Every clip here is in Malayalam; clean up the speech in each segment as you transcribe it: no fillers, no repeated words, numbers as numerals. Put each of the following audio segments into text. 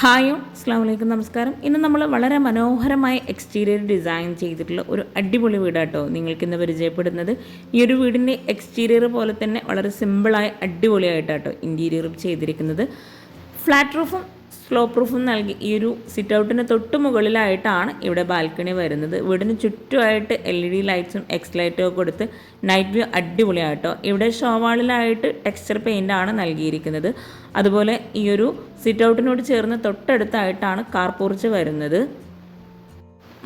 ഹായ് അസ്സലാമു അലൈക്കും, നമസ്കാരം. ഇന്ന് നമ്മൾ വളരെ മനോഹരമായ എക്സ്റ്റീരിയർ ഡിസൈൻ ചെയ്തിട്ടുള്ള ഒരു അടിപൊളി വീടാട്ടോ നിങ്ങൾക്കിന്ന് പരിചയപ്പെടുന്നത്. ഈ ഒരു വീടിൻ്റെ എക്സ്റ്റീരിയർ പോലെ തന്നെ വളരെ സിമ്പിളായ അടിപൊളിയായിട്ടാട്ടോ ഇൻറ്റീരിയറും ചെയ്തിരിക്കുന്നത്. ഫ്ലാറ്റ് റൂഫും സ്ലോപ്പ് റൂഫും നൽകി ഈ ഒരു സിറ്റ് ഔട്ടിന് തൊട്ട് മുകളിലായിട്ടാണ് ഇവിടെ ബാൽക്കണി വരുന്നത്. വീടിന് ചുറ്റുമായിട്ട് LED ലൈറ്റ്സും എക്സ് ലൈറ്റും ഒക്കെ കൊടുത്ത് നൈറ്റ് വ്യൂ അടിപൊളിയായിട്ടോ. ഇവിടെ ഷോവാളിലായിട്ട് ടെക്സ്ചർ പെയിൻ്റ് ആണ് നൽകിയിരിക്കുന്നത്. അതുപോലെ ഈ ഒരു സിറ്റ് ഔട്ടിനോട് ചേർന്ന് തൊട്ടടുത്തായിട്ടാണ് കാർ പോർച്ച് വരുന്നത്.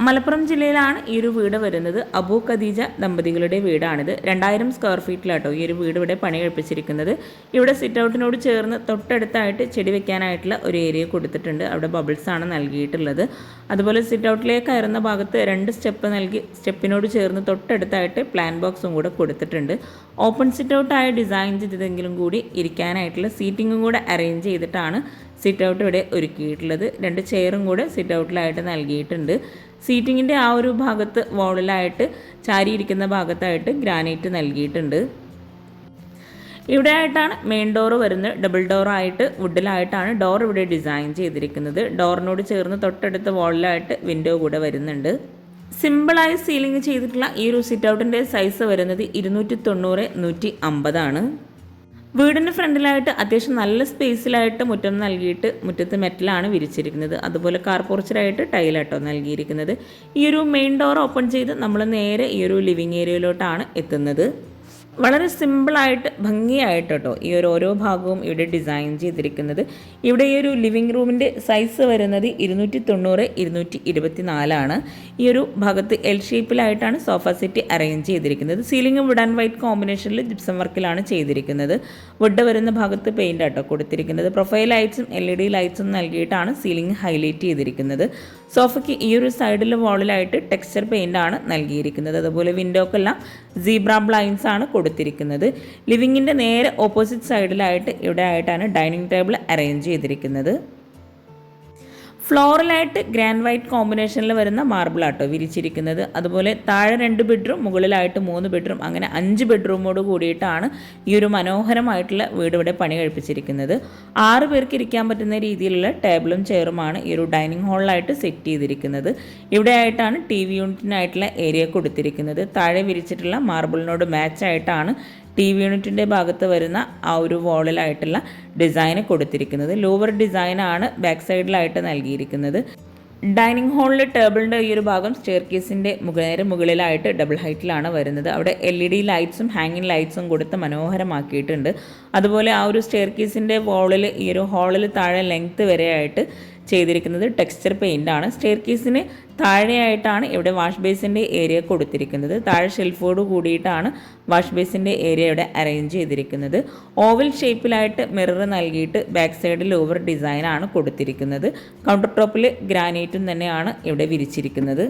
മലപ്പുറം ജില്ലയിലാണ് ഈ ഒരു വീട് വരുന്നത്. അബു ഖദീജ ദമ്പതികളുടെ വീടാണിത്. 2000 സ്ക്വയർ ഫീറ്റിലാട്ടോ ഈ ഒരു വീട് ഇവിടെ പണി കഴിപ്പിച്ചിരിക്കുന്നത്. ഇവിടെ സിറ്റ് ഔട്ടിനോട് ചേർന്ന് തൊട്ടടുത്തായിട്ട് ചെടി വെക്കാനായിട്ടുള്ള ഒരു ഏരിയ കൊടുത്തിട്ടുണ്ട്. അവിടെ ബബിൾസ് ആണ് നൽകിയിട്ടുള്ളത്. അതുപോലെ സിറ്റ് ഔട്ടിലേക്ക് കയറുന്ന ഭാഗത്ത് 2 സ്റ്റെപ്പ് നൽകി സ്റ്റെപ്പിനോട് ചേർന്ന് തൊട്ടടുത്തായിട്ട് പ്ലാൻ ബോക്സും കൂടെ കൊടുത്തിട്ടുണ്ട്. ഓപ്പൺ സിറ്റ് ഔട്ടായി ഡിസൈൻ ചെയ്തതെങ്കിലും കൂടി ഇരിക്കാനായിട്ടുള്ള സീറ്റിങ്ങും കൂടെ അറേഞ്ച് ചെയ്തിട്ടാണ് സിറ്റ് ഔട്ട് ഇവിടെ ഒരുക്കിയിട്ടുള്ളത്. 2 ചെയറും കൂടെ സിറ്റ് ഔട്ടിലായിട്ട് നൽകിയിട്ടുണ്ട്. സീറ്റിങ്ങിൻ്റെ ആ ഒരു ഭാഗത്ത് വോളിലായിട്ട് ചാരിയിരിക്കുന്ന ഭാഗത്തായിട്ട് ഗ്രാനൈറ്റ് നൽകിയിട്ടുണ്ട്. ഇവിടെ ആയിട്ടാണ് മെയിൻ ഡോർ വരുന്നത്. ഡബിൾ ഡോറായിട്ട് വുഡിലായിട്ടാണ് ഡോർ ഇവിടെ ഡിസൈൻ ചെയ്തിരിക്കുന്നത്. ഡോറിനോട് ചേർന്ന് തൊട്ടടുത്ത വോളിലായിട്ട് വിൻഡോ കൂടെ വരുന്നുണ്ട്. സിമ്പിളായി സീലിംഗ് ചെയ്തിട്ടുള്ള ഈ ഒരു സിറ്റ് ഔട്ടിൻ്റെ സൈസ് വരുന്നത് 290x150 ആണ്. വീടിൻ്റെ ഫ്രണ്ടിലായിട്ട് അത്യാവശ്യം നല്ല സ്പേസിലായിട്ട് മുറ്റം നൽകിയിട്ട് മുറ്റത്ത് മെറ്റലാണ് വിരിച്ചിരിക്കുന്നത്. അതുപോലെ കാർ പോർച്ചിലായിട്ട് ടൈലാട്ടോ നൽകിയിരിക്കുന്നത്. ഈ ഒരു മെയിൻ ഡോർ ഓപ്പൺ ചെയ്ത് നമ്മൾ നേരെ ഈ ഒരു ലിവിങ് ഏരിയയിലോട്ടാണ് എത്തുന്നത്. വളരെ സിമ്പിളായിട്ട് ഭംഗിയായിട്ട് കേട്ടോ ഈ ഒരു ഓരോ ഭാഗവും ഇവിടെ ഡിസൈൻ ചെയ്തിരിക്കുന്നത്. ഇവിടെ ഈ ഒരു ലിവിങ് റൂമിൻ്റെ സൈസ് വരുന്നത് 290x224 ആണ്. ഈ ഒരു ഭാഗത്ത് എൽ ഷേപ്പിലായിട്ടാണ് സോഫ സെറ്റ് അറേഞ്ച് ചെയ്തിരിക്കുന്നത്. സീലിംഗ് വുഡ് ആൻഡ് വൈറ്റ് കോമ്പിനേഷനിൽ ജിപ്സം വർക്കിലാണ് ചെയ്തിരിക്കുന്നത്. വുഡ് വരുന്ന ഭാഗത്ത് പെയിൻ്റ് ആട്ടോ കൊടുത്തിരിക്കുന്നത്. പ്രൊഫൈൽ ലൈറ്റ്സും LED ലൈറ്റ്സും നൽകിയിട്ടാണ് സീലിംഗ് ഹൈലൈറ്റ് ചെയ്തിരിക്കുന്നത്. സോഫയ്ക്ക് ഈ ഒരു സൈഡിൽ വാളിലായിട്ട് ടെക്സ്ചർ പെയിൻ്റ് ആണ് നൽകിയിരിക്കുന്നത്. അതുപോലെ വിൻഡോക്കെല്ലാം സീബ്ര ബ്ലൈൻഡ്സ് ആണ് കൊടുത്തിരിക്കുന്നത്. ലിവിങ്ങിൻ്റെ നേരെ ഓപ്പോസിറ്റ് സൈഡിലായിട്ട് ഇവിടെ ആയിട്ടാണ് ഡൈനിങ് ടേബിൾ അറേഞ്ച് ചെയ്തിരിക്കുന്നത്. ഫ്ലോറിലായിട്ട് ഗ്രാൻഡ് വൈറ്റ് കോമ്പിനേഷനിൽ വരുന്ന മാർബിളാട്ടോ വിരിച്ചിരിക്കുന്നത്. അതുപോലെ താഴെ 2 ബെഡ്റൂം, മുകളിലായിട്ട് 3 ബെഡ്റൂം, അങ്ങനെ 5 ബെഡ്റൂമോട് കൂടിയിട്ടാണ് ഈ ഒരു മനോഹരമായിട്ടുള്ള വീട് ഇവിടെ പണി കഴിപ്പിച്ചിരിക്കുന്നത്. 6 പേർക്ക് ഇരിക്കാൻ പറ്റുന്ന രീതിയിലുള്ള ടേബിളും ചെയറുമാണ് ഈ ഒരു ഡൈനിങ് ഹാളിലായിട്ട് സെറ്റ് ചെയ്തിരിക്കുന്നത്. ഇവിടെ ആയിട്ടാണ് TV യൂണിറ്റിനായിട്ടുള്ള ഏരിയ കൊടുത്തിരിക്കുന്നത്. താഴെ വിരിച്ചിട്ടുള്ള മാർബിളിനോട് മാച്ചായിട്ടാണ് TV യൂണിറ്റിൻ്റെ ഭാഗത്ത് വരുന്ന ആ ഒരു വോളിലായിട്ടുള്ള ഡിസൈന് കൊടുത്തിരിക്കുന്നത്. ലൂവർ ഡിസൈനാണ് ബാക്ക് സൈഡിലായിട്ട് നൽകിയിരിക്കുന്നത്. ഡൈനിങ് ഹാളിൽ ടേബിളിൻ്റെ ഈ ഒരു ഭാഗം സ്റ്റെയർ കേസിൻ്റെ മുകളിലായിട്ട് ഡബിൾ ഹൈറ്റിലാണ് വരുന്നത്. അവിടെ LED ലൈറ്റ്സും ഹാങ്ങിങ് ലൈറ്റ്സും കൊടുത്ത് മനോഹരമാക്കിയിട്ടുണ്ട്. അതുപോലെ ആ ഒരു സ്റ്റെയർ കേസിൻ്റെ വോളിൽ ഈ ഒരു ഹാളിൽ താഴെ ലെങ്ത്ത് വരെയായിട്ട് ചെയ്തിരിക്കുന്നത് ടെക്സ്ചർ പെയിൻ്റ് ആണ്. സ്റ്റെയർ കേസിന് താഴെയായിട്ടാണ് ഇവിടെ വാഷ് ബേസിൻ്റെ ഏരിയ കൊടുത്തിരിക്കുന്നത്. താഴെ ഷെൽഫോട് കൂടിയിട്ടാണ് വാഷ് ബേസിൻ്റെ ഏരിയ ഇവിടെ അറേഞ്ച് ചെയ്തിരിക്കുന്നത്. ഓവൽ ഷേപ്പിലായിട്ട് മിറർ നൽകിയിട്ട് ബാക്ക് സൈഡിൽ ഓവർ ഡിസൈനാണ് കൊടുത്തിരിക്കുന്നത്. കൗണ്ടർ ടോപ്പിൽ ഗ്രാനൈറ്റും തന്നെയാണ് ഇവിടെ വിരിച്ചിരിക്കുന്നത്.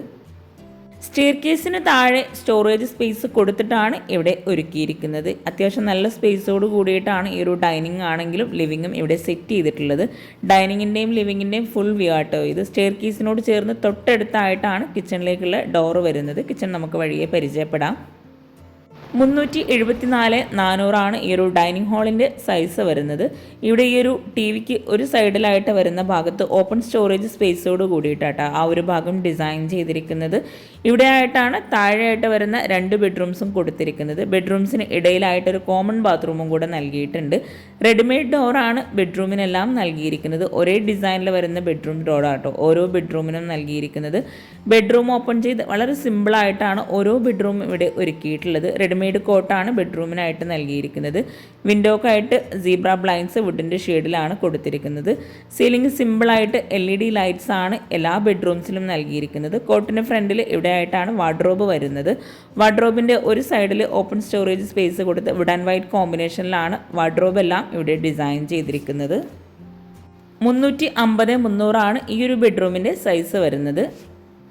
സ്റ്റെയർ കേസിന് താഴെ സ്റ്റോറേജ് സ്പേസ് കൊടുത്തിട്ടാണ് ഇവിടെ ഒരുക്കിയിരിക്കുന്നത്. അത്യാവശ്യം നല്ല സ്പേസോട് കൂടിയിട്ടാണ് ഈ ഒരു ഡൈനിങ് ആണെങ്കിലും ലിവിങ്ങും ഇവിടെ സെറ്റ് ചെയ്തിട്ടുള്ളത്. ഡൈനിങ്ങിൻ്റെയും ലിവിങ്ങിൻ്റെയും ഫുൾ വ്യൂ ആട്ടോ ഇത്. സ്റ്റെയർ കേസിനോട് ചേർന്ന് തൊട്ടടുത്തായിട്ടാണ് കിച്ചണിലേക്കുള്ള ഡോറ് വരുന്നത്. കിച്ചൺ നമുക്ക് വഴിയെ പരിചയപ്പെടാം. 374x400 ഈ ഒരു ഡൈനിങ് ഹാളിൻ്റെ സൈസ് വരുന്നത്. ഇവിടെ ഈ ഒരു TVക്ക് ഒരു സൈഡിലായിട്ട് വരുന്ന ഭാഗത്ത് ഓപ്പൺ സ്റ്റോറേജ് സ്പേസോട് കൂടിയിട്ടാണ് ആ ഒരു ഭാഗം ഡിസൈൻ ചെയ്തിരിക്കുന്നത്. ഇവിടെ ആയിട്ടാണ് താഴെയായിട്ട് വരുന്ന 2 ബെഡ്റൂംസും കൊടുത്തിരിക്കുന്നത്. ബെഡ്റൂംസിന് ഇടയിലായിട്ടൊരു കോമൺ ബാത്റൂമും കൂടെ നൽകിയിട്ടുണ്ട്. റെഡിമെയ്ഡ് ഡോറാണ് ബെഡ്റൂമിനെല്ലാം നൽകിയിരിക്കുന്നത്. ഒരേ ഡിസൈനിൽ വരുന്ന ബെഡ്റൂം ഡോറാട്ടോ ഓരോ ബെഡ്റൂമിനും നൽകിയിരിക്കുന്നത്. ബെഡ്റൂം ഓപ്പൺ ചെയ്ത് വളരെ സിമ്പിളായിട്ടാണ് ഓരോ ബെഡ്റൂമും ഇവിടെ ഒരുക്കിയിട്ടുള്ളത്. റെഡിമെയ്ഡ് കോട്ടാണ് ബെഡ്റൂമിനായിട്ട് നൽകിയിരിക്കുന്നത്. വിൻഡോക്കായിട്ട് സീബ്ര ബ്ലൈൻഡ്സ് വുഡിൻ്റെ ഷെയ്ഡിലാണ് കൊടുത്തിരിക്കുന്നത്. സീലിംഗ് സിമ്പിളായിട്ട് LED ലൈറ്റ്സ് ആണ് എല്ലാ ബെഡ്റൂംസിലും നൽകിയിരിക്കുന്നത്. കോട്ടിന് ഫ്രണ്ടിൽ ഇവിടെ ആയിട്ടാണ് വാർഡ്രോബ് വരുന്നത്. വാർഡ്രോബിൻ്റെ ഒരു സൈഡിൽ ഓപ്പൺ സ്റ്റോറേജ് സ്പേസ് കൊടുത്ത് വുഡ് ആൻഡ് വൈറ്റ് കോമ്പിനേഷനിലാണ് വാർഡ്രോബ് എല്ലാം ഇവിടെ ഡിസൈൻ ചെയ്തിരിക്കുന്നത്. 350x300 ഈ ഒരു ബെഡ്റൂമിൻ്റെ സൈസ് വരുന്നത്.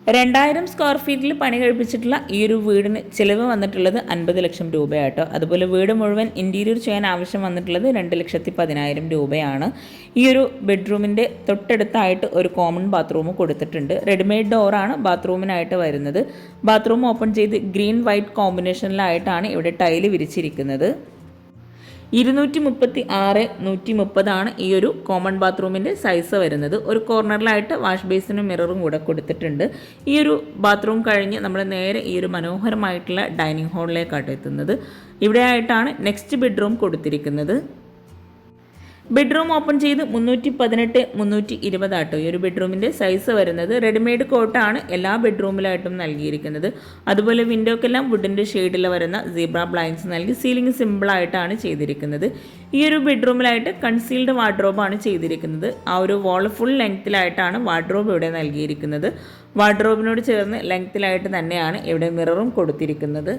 2000 സ്ക്വയർ ഫീറ്റിൽ പണി കഴിപ്പിച്ചിട്ടുള്ള ഈ ഒരു വീടിന് ചിലവ് വന്നിട്ടുള്ളത് 50 ലക്ഷം രൂപയാട്ടോ. അതുപോലെ വീട് മുഴുവൻ ഇൻറ്റീരിയർ ചെയ്യാൻ ആവശ്യം വന്നിട്ടുള്ളത് 2,10,000 രൂപയാണ്. ഈ ഒരു ബെഡ്റൂമിൻ്റെ തൊട്ടടുത്തായിട്ട് ഒരു കോമൺ ബാത്റൂം കൊടുത്തിട്ടുണ്ട്. റെഡിമെയ്ഡ് ഡോറാണ് ബാത്റൂമിനായിട്ട് വരുന്നത്. ബാത്റൂം ഓപ്പൺ ചെയ്ത് ഗ്രീൻ വൈറ്റ് കോമ്പിനേഷനിലായിട്ടാണ് ഇവിടെ ടൈല് വിരിച്ചിരിക്കുന്നത്. 236 130 ഈ ഒരു കോമൺ ബാത്റൂമിൻ്റെ സൈസ് വരുന്നത്. ഒരു കോർണറിലായിട്ട് വാഷ് ബേസിനും മിററും കൂടെ കൊടുത്തിട്ടുണ്ട്. ഈ ഒരു ബാത്റൂം കഴിഞ്ഞ് നമ്മൾ നേരെ ഈ ഒരു മനോഹരമായിട്ടുള്ള ഡൈനിങ് ഹാളിലേക്കാണ് എത്തുന്നത്. ഇവിടെ ആയിട്ടാണ് നെക്സ്റ്റ് ബെഡ്റൂം കൊടുത്തിരിക്കുന്നത്. ബെഡ്റൂം ഓപ്പൺ ചെയ്ത് 318 320 ആട്ടോ ഈ ഒരു ബെഡ്റൂമിൻ്റെ സൈസ് വരുന്നത്. റെഡിമെയ്ഡ് കോട്ടാണ് എല്ലാ ബെഡ്റൂമിലായിട്ടും നൽകിയിരിക്കുന്നത്. അതുപോലെ വിൻഡോക്കെല്ലാം വുഡിൻ്റെ ഷെയ്ഡിൽ വരുന്ന സീബ്ര ബ്ലൈൻഡ്സ് നൽകി സീലിംഗ് സിമ്പിളായിട്ടാണ് ചെയ്തിരിക്കുന്നത്. ഈ ഒരു ബെഡ്റൂമിലായിട്ട് കൺസീൽഡ് വാർഡ്രോബാണ് ചെയ്തിരിക്കുന്നത്. ആ ഒരു വാൾ ഫുൾ ലെങ്ത്തിലായിട്ടാണ് വാർഡ്രോബ് ഇവിടെ നൽകിയിരിക്കുന്നത്. വാർഡ്രോബിനോട് ചേർന്ന് ലെങ്ത്തിലായിട്ട് തന്നെയാണ് ഇവിടെ മിററും കൊടുത്തിരിക്കുന്നത്.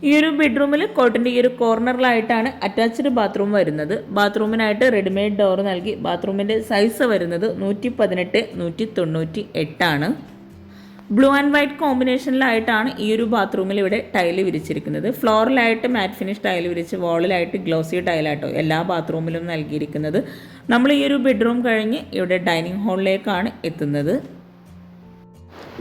ഈ ഒരു ബെഡ്റൂമിൽ കോട്ടിൻ്റെ ഈ ഒരു കോർണറിലായിട്ടാണ് അറ്റാച്ച്ഡ് ബാത്റൂം വരുന്നത്. ബാത്റൂമിനായിട്ട് റെഡിമെയ്ഡ് ഡോർ നൽകി. ബാത്റൂമിൻ്റെ സൈസ് വരുന്നത് 118 198 ആണ്. ബ്ലൂ ആൻഡ് വൈറ്റ് കോമ്പിനേഷനിലായിട്ടാണ് ഈ ഒരു ബാത്റൂമിൽ ഇവിടെ ടൈല് വിരിച്ചിരിക്കുന്നത്. ഫ്ലോറിലായിട്ട് മാറ്റ് ഫിനിഷ് ടൈല് വിരിച്ച് വാളിലായിട്ട് ഗ്ലോസി ടൈലാട്ടോ എല്ലാ ബാത്റൂമിലും നൽകിയിരിക്കുന്നത്. നമ്മൾ ഈ ഒരു ബെഡ്റൂം കഴിഞ്ഞ് ഇവിടെ ഡൈനിങ് ഹാളിലേക്കാണ് എത്തുന്നത്.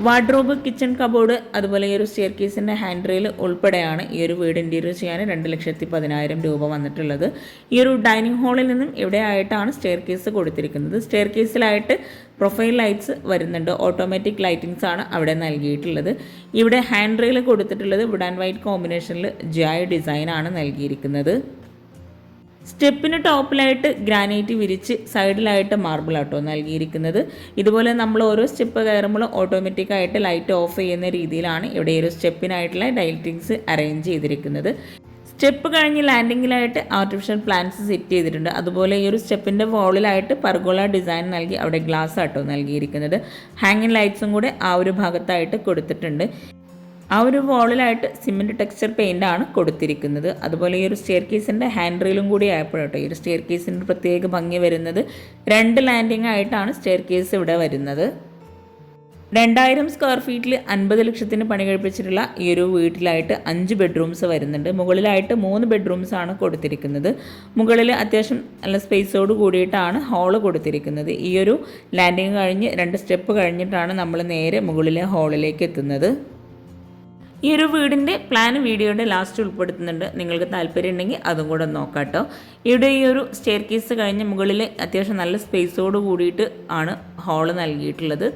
വാർഡ്രോബ്, കിച്ചൺ കബോർഡ്, അതുപോലെ ഈ ഒരു സ്റ്റെയർ കേസിൻ്റെ ഹാൻഡ് റെയിൽ ഉൾപ്പെടെയാണ് ഈ ഒരു വീട് ഇൻറ്റീരിയർ ചെയ്യാൻ 2,10,000 രൂപ വന്നിട്ടുള്ളത്. ഈ ഒരു ഡൈനിങ് ഹാളിൽ നിന്നും ഇവിടെ ആയിട്ടാണ് സ്റ്റെയർ കേസ് കൊടുത്തിരിക്കുന്നത്. സ്റ്റെയർ കേസിലായിട്ട് പ്രൊഫൈൽ ലൈറ്റ്സ് വരുന്നുണ്ട്. ഓട്ടോമാറ്റിക് ലൈറ്റിങ്സ് ആണ് അവിടെ നൽകിയിട്ടുള്ളത്. ഇവിടെ ഹാൻഡ് റെയിൽ കൊടുത്തിട്ടുള്ളത് വുഡ് ആൻഡ് വൈറ്റ് കോമ്പിനേഷനിൽ ജായ് ഡിസൈനാണ് നൽകിയിരിക്കുന്നത്. സ്റ്റെപ്പിന് ടോപ്പിലായിട്ട് ഗ്രാനൈറ്റ് വിരിച്ച് സൈഡിലായിട്ട് മാർബിൾ ആട്ടോ നൽകിയിരിക്കുന്നത്. ഇതുപോലെ നമ്മൾ ഓരോ സ്റ്റെപ്പ് കയറുമ്പോൾ ഓട്ടോമാറ്റിക്കായിട്ട് ലൈറ്റ് ഓഫ് ചെയ്യുന്ന രീതിയിലാണ് ഇവിടെ ഒരു സ്റ്റെപ്പിനായിട്ടുള്ള ലൈറ്റിങ്സ് അറേഞ്ച് ചെയ്തിരിക്കുന്നത്. സ്റ്റെപ്പ് കഴിഞ്ഞ് ലാൻഡിങ്ങിലായിട്ട് ആർട്ടിഫിഷ്യൽ പ്ലാന്റ്സ് സെറ്റ് ചെയ്തിട്ടുണ്ട്. അതുപോലെ ഈ ഒരു സ്റ്റെപ്പിൻ്റെ വോളിലായിട്ട് പർഗോള ഡിസൈൻ നൽകി അവിടെ ഗ്ലാസ് ആട്ടോ നൽകിയിരിക്കുന്നത്. ഹാങ്ങിങ് ലൈറ്റ്സും കൂടെ ആ ഒരു ഭാഗത്തായിട്ട് കൊടുത്തിട്ടുണ്ട്. ആ ഒരു വോളിലായിട്ട് സിമെൻറ്റ് ടെക്സ്ചർ പെയിൻ്റാണ് കൊടുത്തിരിക്കുന്നത്. അതുപോലെ ഈ ഒരു സ്റ്റെയർ കേസിൻ്റെ ഹാൻഡ് റെയിലും കൂടി ആയപ്പോഴട്ടോ ഈ ഒരു സ്റ്റെയർ കേസിൻ്റെ പ്രത്യേക ഭംഗി വരുന്നത്. 2 ലാൻഡിങ് ആയിട്ടാണ് സ്റ്റെയർ കേസ് ഇവിടെ വരുന്നത്. 2000 സ്ക്വയർ ഫീറ്റിൽ 50 ലക്ഷത്തിന് പണി കഴിപ്പിച്ചിട്ടുള്ള ഈ ഒരു വീട്ടിലായിട്ട് 5 ബെഡ്റൂംസ് വരുന്നുണ്ട്. മുകളിലായിട്ട് 3 ബെഡ്റൂംസ് ആണ് കൊടുത്തിരിക്കുന്നത്. മുകളിൽ അത്യാവശ്യം നല്ല സ്പേസോട് കൂടിയിട്ടാണ് ഹാള് കൊടുത്തിരിക്കുന്നത്. ഈ ഒരു ലാൻഡിങ് കഴിഞ്ഞ് 2 സ്റ്റെപ്പ് കഴിഞ്ഞിട്ടാണ് നമ്മൾ നേരെ മുകളിലെ ഹാളിലേക്ക് എത്തുന്നത്. ഈ ഒരു വീടിൻ്റെ പ്ലാൻ വീഡിയോയുടെ ലാസ്റ്റ് ഉൾപ്പെടുത്തുന്നുണ്ട്. നിങ്ങൾക്ക് താല്പര്യം ഉണ്ടെങ്കിൽ അതും കൂടെ നോക്കാം കേട്ടോ. ഇവിടെ ഈ ഒരു സ്റ്റെയർ കേസ് കഴിഞ്ഞ് മുകളിൽ അത്യാവശ്യം നല്ല സ്പേസോട് കൂടിയിട്ട് ആണ് ഹാള് നൽകിയിട്ടുള്ളത്.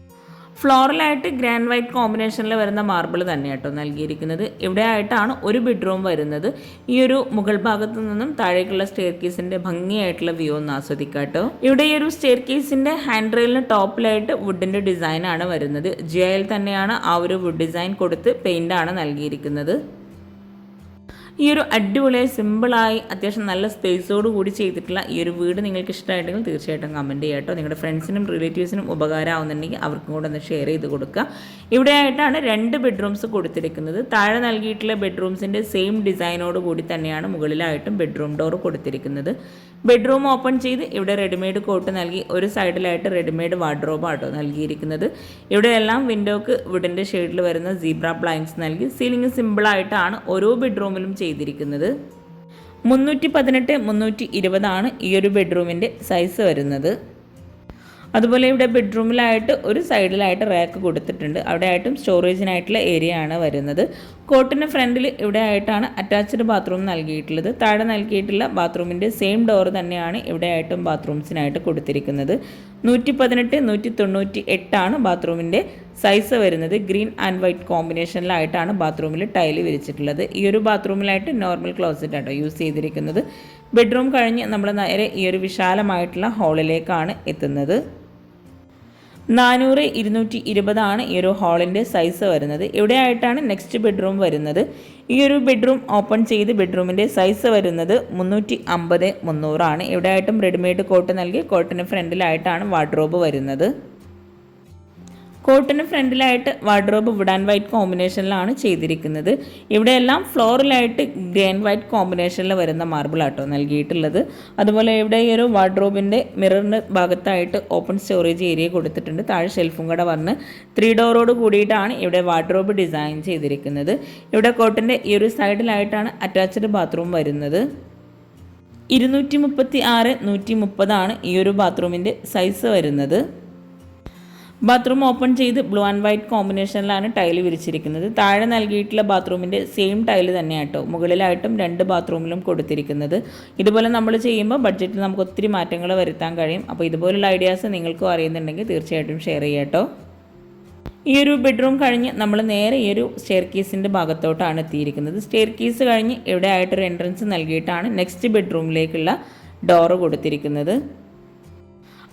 ഫ്ലോറിലായിട്ട് ഗ്രാൻഡ് വൈറ്റ് കോമ്പിനേഷനിൽ വരുന്ന മാർബിൾ തന്നെ കേട്ടോ നൽകിയിരിക്കുന്നത്. ഇവിടെ ആയിട്ടാണ് ഒരു ബെഡ്റൂം വരുന്നത്. ഈ ഒരു മുകൾ ഭാഗത്തു നിന്നും താഴേക്കുള്ള സ്റ്റെയർ കേസിൻ്റെ ഭംഗിയായിട്ടുള്ള വ്യൂ ഒന്ന് ആസ്വദിക്കാം കേട്ടോ. ഇവിടെ ഈ ഒരു സ്റ്റെയർ കേസിൻ്റെ ഹാൻഡ് റെയിലിന് ടോപ്പിലായിട്ട് വുഡിൻ്റെ ഡിസൈനാണ് വരുന്നത്. ജിഐയിൽ തന്നെയാണ് ആ ഒരു വുഡ് ഡിസൈൻ കൊടുത്ത് പെയിൻ്റാണ് നൽകിയിരിക്കുന്നത്. ഈ ഒരു അടിപൊളിയായി സിമ്പിളായി അത്യാവശ്യം നല്ല സ്പേസോട് കൂടി ചെയ്തിട്ടുള്ള ഈ ഒരു വീട് നിങ്ങൾക്ക് ഇഷ്ടമായിട്ടുണ്ടെങ്കിൽ തീർച്ചയായിട്ടും കമൻറ്റ് ചെയ്യാം കേട്ടോ. നിങ്ങളുടെ ഫ്രണ്ട്സിനും റിലേറ്റീവ്സിനും ഉപകാരമാവുന്നുണ്ടെങ്കിൽ അവർക്കും കൂടെ ഒന്ന് ഷെയർ ചെയ്ത് കൊടുക്കുക. ഇവിടെ ആയിട്ടാണ് 2 ബെഡ്റൂംസ് കൊടുത്തിരിക്കുന്നത്. താഴെ നൽകിയിട്ടുള്ള ബെഡ്റൂംസിൻ്റെ സെയിം ഡിസൈനോട് കൂടി തന്നെയാണ് മുകളിലായിട്ടും ബെഡ്റൂം ഡോർ കൊടുത്തിരിക്കുന്നത്. ബെഡ്റൂം ഓപ്പൺ ചെയ്ത് ഇവിടെ റെഡിമെയ്ഡ് കോട്ട് നൽകി ഒരു സൈഡിലായിട്ട് റെഡിമെയ്ഡ് വാർഡ്രോബാട്ടോ നൽകിയിരിക്കുന്നത്. ഇവിടെയെല്ലാം വിൻഡോക്ക് വുഡിൻ്റെ ഷെയ്ഡിൽ വരുന്ന സീബ്ര ബ്ലൈൻഡ്സ് നൽകി സീലിംഗ് സിമ്പിളായിട്ടാണ് ഓരോ ബെഡ്റൂമിലും ചെയ്തിരിക്കുന്നത്. 318 320 ആണ് ഈ ഒരു ബെഡ്റൂമിൻ്റെ സൈസ് വരുന്നത്. അതുപോലെ ഇവിടെ ബെഡ്റൂമിലായിട്ട് ഒരു സൈഡിലായിട്ട് റാക്ക് കൊടുത്തിട്ടുണ്ട്. അവിടെ ആയിട്ടും സ്റ്റോറേജിനായിട്ടുള്ള ഏരിയ ആണ് വരുന്നത്. കോട്ടിന് ഫ്രണ്ടിൽ ഇവിടെ ആയിട്ടാണ് അറ്റാച്ച്ഡ് ബാത്റൂം നൽകിയിട്ടുള്ളത്. താഴെ നൽകിയിട്ടുള്ള ബാത്റൂമിൻ്റെ സെയിം ഡോർ തന്നെയാണ് ഇവിടെ ആയിട്ടും ബാത്റൂംസിനായിട്ട് കൊടുത്തിരിക്കുന്നത്. 118 198 ആണ് ബാത്റൂമിൻ്റെ സൈസ് വരുന്നത്. ഗ്രീൻ ആൻഡ് വൈറ്റ് കോമ്പിനേഷനിലായിട്ടാണ് ബാത്റൂമിൽ ടൈല് വിരിച്ചിട്ടുള്ളത്. ഈ ഒരു ബാത്റൂമിലായിട്ട് നോർമൽ ക്ലോസറ്റ് ആട്ടോ യൂസ് ചെയ്തിരിക്കുന്നത്. ബെഡ്റൂം കഴിഞ്ഞ് നമ്മൾ നേരെ ഈ ഒരു വിശാലമായിട്ടുള്ള ഹാളിലേക്കാണ് എത്തുന്നത്. 400 220 ആണ് ഈ ഒരു ഹാളിൻ്റെ സൈസ് വരുന്നത്. ഇവിടെ ആയിട്ടാണ് നെക്സ്റ്റ് ബെഡ്റൂം വരുന്നത്. ഈ ഒരു ബെഡ്റൂം ഓപ്പൺ ചെയ്ത് ബെഡ്റൂമിൻ്റെ സൈസ് വരുന്നത് 350 300 ആണ്. ഇവിടെ ആയിട്ടും റെഡിമെയ്ഡ് കോട്ട് നൽകി കോട്ടിന് ഫ്രണ്ടിലായിട്ടാണ് വാർഡ്രോബ് വരുന്നത്. കോട്ടിന് ഫ്രണ്ടിലായിട്ട് വാർഡ്രോബ് വുഡ് ആൻഡ് വൈറ്റ് കോമ്പിനേഷനിലാണ് ചെയ്തിരിക്കുന്നത്. ഇവിടെയെല്ലാം ഫ്ലോറിലായിട്ട് ഗ്രേ ആൻഡ് വൈറ്റ് കോമ്പിനേഷനിൽ വരുന്ന മാർബിൾ ആട്ടോ നൽകിയിട്ടുള്ളത്. അതുപോലെ ഇവിടെ ഈ ഒരു വാർഡ്രോബിൻ്റെ മിററിൻ്റെ ഭാഗത്തായിട്ട് ഓപ്പൺ സ്റ്റോറേജ് ഏരിയ കൊടുത്തിട്ടുണ്ട്. താഴെ ഷെൽഫും കൂടെ വന്ന് 3 ഡോറോട് കൂടിയിട്ടാണ് ഇവിടെ വാർഡ്രോബ് ഡിസൈൻ ചെയ്തിരിക്കുന്നത്. ഇവിടെ കോട്ടിൻ്റെ ഈ ഒരു സൈഡിലായിട്ടാണ് അറ്റാച്ച്ഡ് ബാത്റൂം വരുന്നത്. 236 130 ആണ് ഈ ഒരു ബാത്റൂമിൻ്റെ സൈസ് വരുന്നത്. ബാത്റൂം ഓപ്പൺ ചെയ്ത് ബ്ലൂ ആൻഡ് വൈറ്റ് കോമ്പിനേഷനിലാണ് ടൈല് വിരിച്ചിരിക്കുന്നത്. താഴെ നൽകിയിട്ടുള്ള ബാത്റൂമിൻ്റെ സെയിം ടൈല് തന്നെയാട്ടോ മുകളിലായിട്ടും 2 ബാത്റൂമിലും കൊടുത്തിരിക്കുന്നത്. ഇതുപോലെ നമ്മൾ ചെയ്യുമ്പോൾ ബഡ്ജറ്റിൽ നമുക്ക് ഒത്തിരി മാറ്റങ്ങൾ വരുത്താൻ കഴിയും. അപ്പോൾ ഇതുപോലുള്ള ഐഡിയാസ് നിങ്ങൾക്കും അറിയുന്നുണ്ടെങ്കിൽ തീർച്ചയായിട്ടും ഷെയർ ചെയ്യാട്ടോ. ഈ ഒരു ബെഡ്റൂം കഴിഞ്ഞ് നമ്മൾ നേരെ ഈ ഒരു സ്റ്റെയർ കേസിൻ്റെ ഭാഗത്തോട്ടാണ് എത്തിയിരിക്കുന്നത്. സ്റ്റെയർ കേസ് കഴിഞ്ഞ് ഇവിടെ ആയിട്ടൊരു എൻട്രൻസ് നൽകിയിട്ടാണ് നെക്സ്റ്റ് ബെഡ്റൂമിലേക്കുള്ള ഡോറ് കൊടുത്തിരിക്കുന്നത്.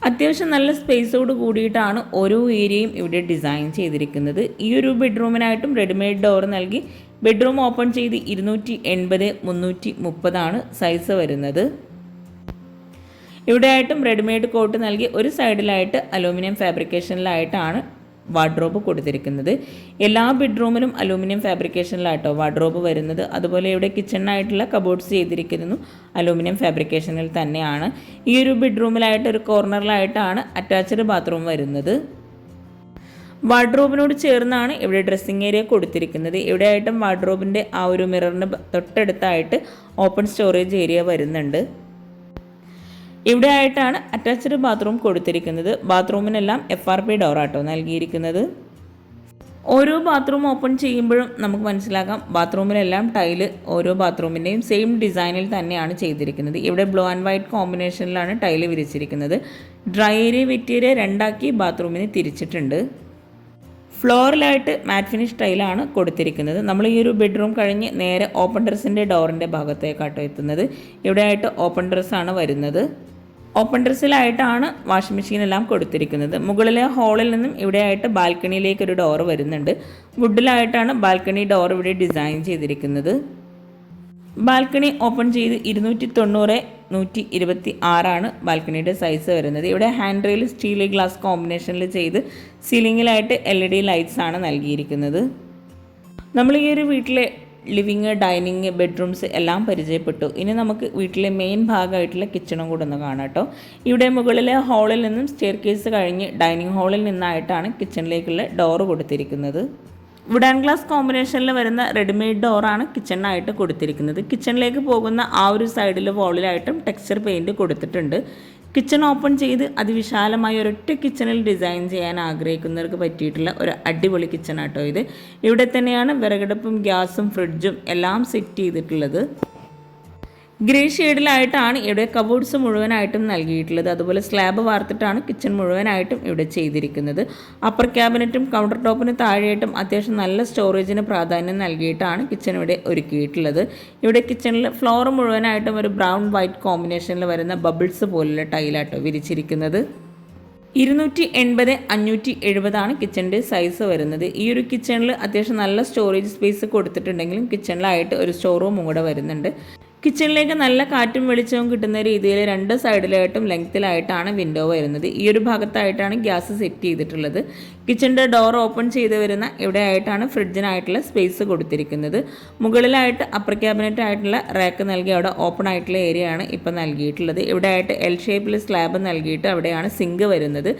അത്യാവശ്യം നല്ല സ്പേസോട് കൂടിയിട്ടാണ് ഓരോ ഏരിയയും ഇവിടെ ഡിസൈൻ ചെയ്തിരിക്കുന്നത്. ഈ ഒരു ബെഡ്റൂമിനായിട്ടും റെഡിമെയ്ഡ് ഡോർ നൽകി ബെഡ്റൂം ഓപ്പൺ ചെയ്ത് 280x330 സൈസ് വരുന്നത്. ഇവിടെ ആയിട്ടും റെഡിമെയ്ഡ് കോട്ട് നൽകി ഒരു സൈഡിലായിട്ട് അലൂമിനിയം ഫാബ്രിക്കേഷനിലായിട്ടാണ് വാർഡ്രോബ് കൊടുത്തിരിക്കുന്നത്. എല്ലാ ബെഡ്റൂമിലും അലൂമിനിയം ഫാബ്രിക്കേഷനിലായിട്ടോ വാർഡ്രോബ് വരുന്നത്. അതുപോലെ ഇവിടെ കിച്ചണിനായിട്ടുള്ള കബോർഡ്സ് ചെയ്തിരിക്കുന്നു അലൂമിനിയം ഫാബ്രിക്കേഷനിൽ തന്നെയാണ്. ഈ ഒരു ബെഡ്റൂമിലായിട്ട് ഒരു കോർണറിലായിട്ടാണ് അറ്റാച്ച്ഡ് ബാത്റൂം വരുന്നത്. വാർഡ്രോബിനോട് ചേർന്നാണ് ഇവിടെ ഡ്രസ്സിംഗ് ഏരിയ കൊടുത്തിരിക്കുന്നത്. ഇവിടെ ആയിട്ടും വാർഡ്രോബിൻ്റെ ആ ഒരു മിററിന് തൊട്ടടുത്തായിട്ട് ഓപ്പൺ സ്റ്റോറേജ് ഏരിയ വരുന്നുണ്ട്. ഇവിടെ ആയിട്ടാണ് അറ്റാച്ച്ഡ് ബാത്റൂം കൊടുത്തിരിക്കുന്നത്. ബാത്റൂമിനെല്ലാം FRP ഡോറാട്ടോ നൽകിയിരിക്കുന്നത്. ഓരോ ബാത്റൂം ഓപ്പൺ ചെയ്യുമ്പോഴും നമുക്ക് മനസ്സിലാക്കാം ബാത്റൂമിലെല്ലാം ടൈല് ഓരോ ബാത്റൂമിൻ്റെയും സെയിം ഡിസൈനിൽ തന്നെയാണ് ചെയ്തിരിക്കുന്നത്. ഇവിടെ ബ്ലൂ ആൻഡ് വൈറ്റ് കോമ്പിനേഷനിലാണ് ടൈല് വിരിച്ചിരിക്കുന്നത്. ഡ്രൈ ഏരിയ വെറ്റ് ഏരിയ 2 ബാത്റൂമിന് തിരിച്ചിട്ടുണ്ട്. ഫ്ലോറിലായിട്ട് മാറ്റ് ഫിനിഷ് ടൈലാണ് കൊടുത്തിരിക്കുന്നത്. നമ്മൾ ഈ ഒരു ബെഡ്റൂം കഴിഞ്ഞ് നേരെ ഓപ്പൺ ഡ്രസ്സിൻ്റെ ഡോറിൻ്റെ ഭാഗത്തേക്കാട്ടോ എത്തുന്നത്. ഇവിടെ ആയിട്ട് ഓപ്പൺ ഡ്രസ്സാണ് വരുന്നത്. ഓപ്പൺ ഡ്രസ്സിലായിട്ടാണ് വാഷിംഗ് മെഷീൻ എല്ലാം കൊടുത്തിരിക്കുന്നത്. മുകളിലെ ഹാളിൽ നിന്നും ഇവിടെ ആയിട്ട് ബാൽക്കണിയിലേക്ക് ഒരു ഡോർ വരുന്നുണ്ട്. വുഡിലായിട്ടാണ് ബാൽക്കണി ഡോർ ഇവിടെ ഡിസൈൻ ചെയ്തിരിക്കുന്നത്. ബാൽക്കണി ഓപ്പൺ ചെയ്ത് 290x126 ബാൽക്കണിയുടെ സൈസ് വരുന്നത്. ഇവിടെ ഹാൻഡ് റെയിൽ സ്റ്റീൽ ഗ്ലാസ് കോമ്പിനേഷനിൽ ചെയ്ത് സീലിങ്ങിലായിട്ട് LED ലൈറ്റ്സ് ആണ് നൽകിയിരിക്കുന്നത്. നമ്മൾ ഈ ഒരു വീട്ടിലെ ലിവിങ്, ഡൈനിങ്, ബെഡ്റൂംസ് എല്ലാം പരിചയപ്പെട്ടു. ഇനി നമുക്ക് വീട്ടിലെ മെയിൻ ഭാഗമായിട്ടുള്ള കിച്ചണും കൂടെ ഒന്ന് കാണാം കേട്ടോ. ഇവിടെ മുകളിലെ ഹാളിൽ നിന്നും സ്റ്റെയർ കേസ് കഴിഞ്ഞ് ഡൈനിങ് ഹാളിൽ നിന്നായിട്ടാണ് കിച്ചണിലേക്കുള്ള ഡോറ് കൊടുത്തിരിക്കുന്നത്. വുഡ് ആൻഡ് ഗ്ലാസ് കോമ്പിനേഷനിൽ വരുന്ന റെഡിമെയ്ഡ് ഡോറാണ് കിച്ചണിനായിട്ട് കൊടുത്തിരിക്കുന്നത്. കിച്ചണിലേക്ക് പോകുന്ന ആ ഒരു സൈഡിൽ വോളിലായിട്ടും ടെക്സ്ചർ പെയിൻറ്റ് കൊടുത്തിട്ടുണ്ട്. കിച്ചൺ ഓപ്പൺ ചെയ്ത് അതിവിശാലമായ ഒരൊറ്റ കിച്ചണിൽ ഡിസൈൻ ചെയ്യാൻ ആഗ്രഹിക്കുന്നവർക്ക് പറ്റിയിട്ടുള്ള ഒരു അടിപൊളി കിച്ചണാട്ടോ ഇത്. ഇവിടെ തന്നെയാണ് വിറകടുപ്പും ഗ്യാസും ഫ്രിഡ്ജും എല്ലാം സെറ്റ് ചെയ്തിട്ടുള്ളത്. ഗ്രേ ഷെയ്ഡിലായിട്ടാണ് ഇവിടെ കബോർഡ്സ് മുഴുവനായിട്ടും നൽകിയിട്ടുള്ളത്. അതുപോലെ സ്ലാബ് വാർത്തിട്ടാണ് കിച്ചൺ മുഴുവനായിട്ടും ഇവിടെ ചെയ്തിരിക്കുന്നത്. അപ്പർ ക്യാബിനറ്റും കൗണ്ടർ ടോപ്പിന് താഴെയായിട്ടും അത്യാവശ്യം നല്ല സ്റ്റോറേജിന് പ്രാധാന്യം നൽകിയിട്ടാണ് കിച്ചൺ ഇവിടെ ഒരുക്കിയിട്ടുള്ളത്. ഇവിടെ കിച്ചണിൽ ഫ്ലോർ മുഴുവനായിട്ടും ഒരു ബ്രൗൺ വൈറ്റ് കോമ്പിനേഷനിൽ വരുന്ന ബബിൾസ് പോലുള്ള ടൈലാട്ടോ വിരിച്ചിരിക്കുന്നത്. 280x570 കിച്ചണിൻ്റെ സൈസ് വരുന്നത്. ഈ ഒരു കിച്ചണിൽ അത്യാവശ്യം നല്ല സ്റ്റോറേജ് സ്പേസ് കൊടുത്തിട്ടുണ്ടെങ്കിലും കിച്ചണിലായിട്ട് ഒരു സ്റ്റോർ റൂമും കൂടെ വരുന്നുണ്ട്. കിച്ചണിലേക്ക് നല്ല കാറ്റും വെളിച്ചവും കിട്ടുന്ന രീതിയിൽ 2 സൈഡിലായിട്ടും ലെങ്ത്തിലായിട്ടാണ് വിൻഡോ വരുന്നത്. ഈ ഒരു ഭാഗത്തായിട്ടാണ് ഗ്യാസ് സെറ്റ് ചെയ്തിട്ടുള്ളത്. കിച്ചണിൻ്റെ ഡോർ ഓപ്പൺ ചെയ്ത് വരുന്ന ഇവിടെ ആയിട്ടാണ് ഫ്രിഡ്ജിനായിട്ടുള്ള സ്പേസ് കൊടുത്തിരിക്കുന്നത്. മുകളിലായിട്ട് അപ്പർ ക്യാബിനറ്റ് ആയിട്ടുള്ള റാക്ക് നൽകി അവിടെ ഓപ്പൺ ആയിട്ടുള്ള ഏരിയ ആണ് ഇപ്പോൾ നൽകിയിട്ടുള്ളത്. ഇവിടെ ആയിട്ട് L ഷേപ്പിൽ സ്ലാബ് നൽകിയിട്ട് അവിടെയാണ് സിങ്ക് വരുന്നത്.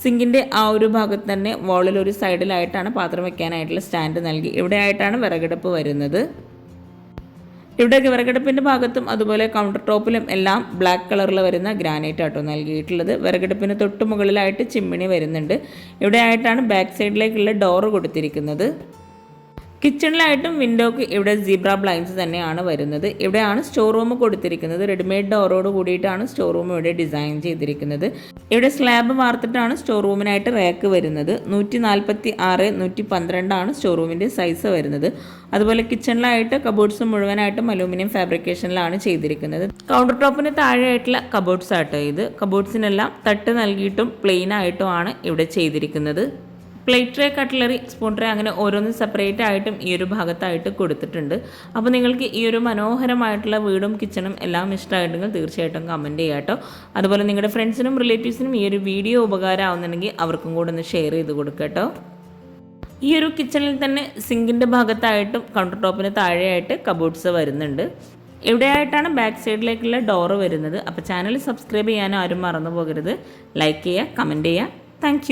സിങ്കിൻ്റെ ആ ഒരു ഭാഗത്ത് തന്നെ വാളിൽ ഒരു സൈഡിലായിട്ടാണ് പാത്രം വയ്ക്കാനായിട്ടുള്ള സ്റ്റാൻഡ് നൽകി. ഇവിടെ ആയിട്ടാണ് വിറകടുപ്പ് വരുന്നത്. ഇവിടെ വിറകടുപ്പിൻ്റെ ഭാഗത്തും അതുപോലെ കൗണ്ടർ ടോപ്പിലും എല്ലാം ബ്ലാക്ക് കളറിൽ വരുന്ന ഗ്രാനൈറ്റ് ആട്ടോ നൽകിയിട്ടുള്ളത്. വിറകടുപ്പിന് തൊട്ട് മുകളിലായിട്ട് ചിമ്മിണി വരുന്നുണ്ട്. ഇവിടെ ആയിട്ടാണ് ബാക്ക് സൈഡിലേക്കുള്ള ഡോറ് കൊടുത്തിരിക്കുന്നത്. കിച്ചണിലായിട്ടും വിൻഡോക്ക് ഇവിടെ സീബ്ര ബ്ലൈൻഡ്സ് തന്നെയാണ് വരുന്നത്. ഇവിടെയാണ് സ്റ്റോർ റൂം കൊടുത്തിരിക്കുന്നത്. റെഡിമെയ്ഡ് ഡോറോട് കൂടിയിട്ടാണ് സ്റ്റോർ റൂം ഇവിടെ ഡിസൈൻ ചെയ്തിരിക്കുന്നത്. ഇവിടെ സ്ലാബ് വാർത്തിട്ടാണ് സ്റ്റോർ റൂമിനായിട്ട് റാക്ക് വരുന്നത്. 146x112 സ്റ്റോർ റൂമിൻ്റെ സൈസ് വരുന്നത്. അതുപോലെ കിച്ചണിലായിട്ട് കബോർഡ്സ് മുഴുവനായിട്ടും അലൂമിനിയം ഫാബ്രിക്കേഷനിലാണ് ചെയ്തിരിക്കുന്നത്. കൗണ്ടർ ടോപ്പിന് താഴെയായിട്ടുള്ള കബോർഡ്സ് ആട്ടോ ഇത്. കബോർഡ്സിനെല്ലാം തട്ട് നൽകിയിട്ടും പ്ലെയിൻ ആയിട്ടുമാണ് ഇവിടെ ചെയ്തിരിക്കുന്നത്. Plate tray, cutlery, spoon tray അങ്ങനെ ഓരോന്നും സെപ്പറേറ്റ് ആയിട്ടും ഈ ഒരു ഭാഗത്തായിട്ട് കൊടുത്തിട്ടുണ്ട്. അപ്പോൾ നിങ്ങൾക്ക് ഈ ഒരു മനോഹരമായിട്ടുള്ള വീടും കിച്ചണും എല്ലാം ഇഷ്ടമായിട്ടുണ്ടെങ്കിൽ തീർച്ചയായിട്ടും കമൻറ്റ് ചെയ്യാം കേട്ടോ. അതുപോലെ നിങ്ങളുടെ ഫ്രണ്ട്സിനും റിലേറ്റീവ്സിനും ഈ ഒരു വീഡിയോ ഉപകാരമാവുന്നുണ്ടെങ്കിൽ അവർക്കും കൂടെ ഒന്ന് ഷെയർ ചെയ്ത് കൊടുക്കുക കേട്ടോ. ഈ ഒരു കിച്ചണിൽ തന്നെ സിങ്കിൻ്റെ ഭാഗത്തായിട്ടും കൗണ്ടർ ടോപ്പിന് താഴെയായിട്ട് കബോർഡ്സ് വരുന്നുണ്ട്. എവിടെയായിട്ടാണ് ബാക്ക് സൈഡിലേക്കുള്ള ഡോറ് വരുന്നത്. അപ്പോൾ ചാനൽ സബ്സ്ക്രൈബ് ചെയ്യാനും ആരും മറന്നു പോകരുത്. ലൈക്ക് ചെയ്യുക, കമൻറ്റ് ചെയ്യുക. താങ്ക്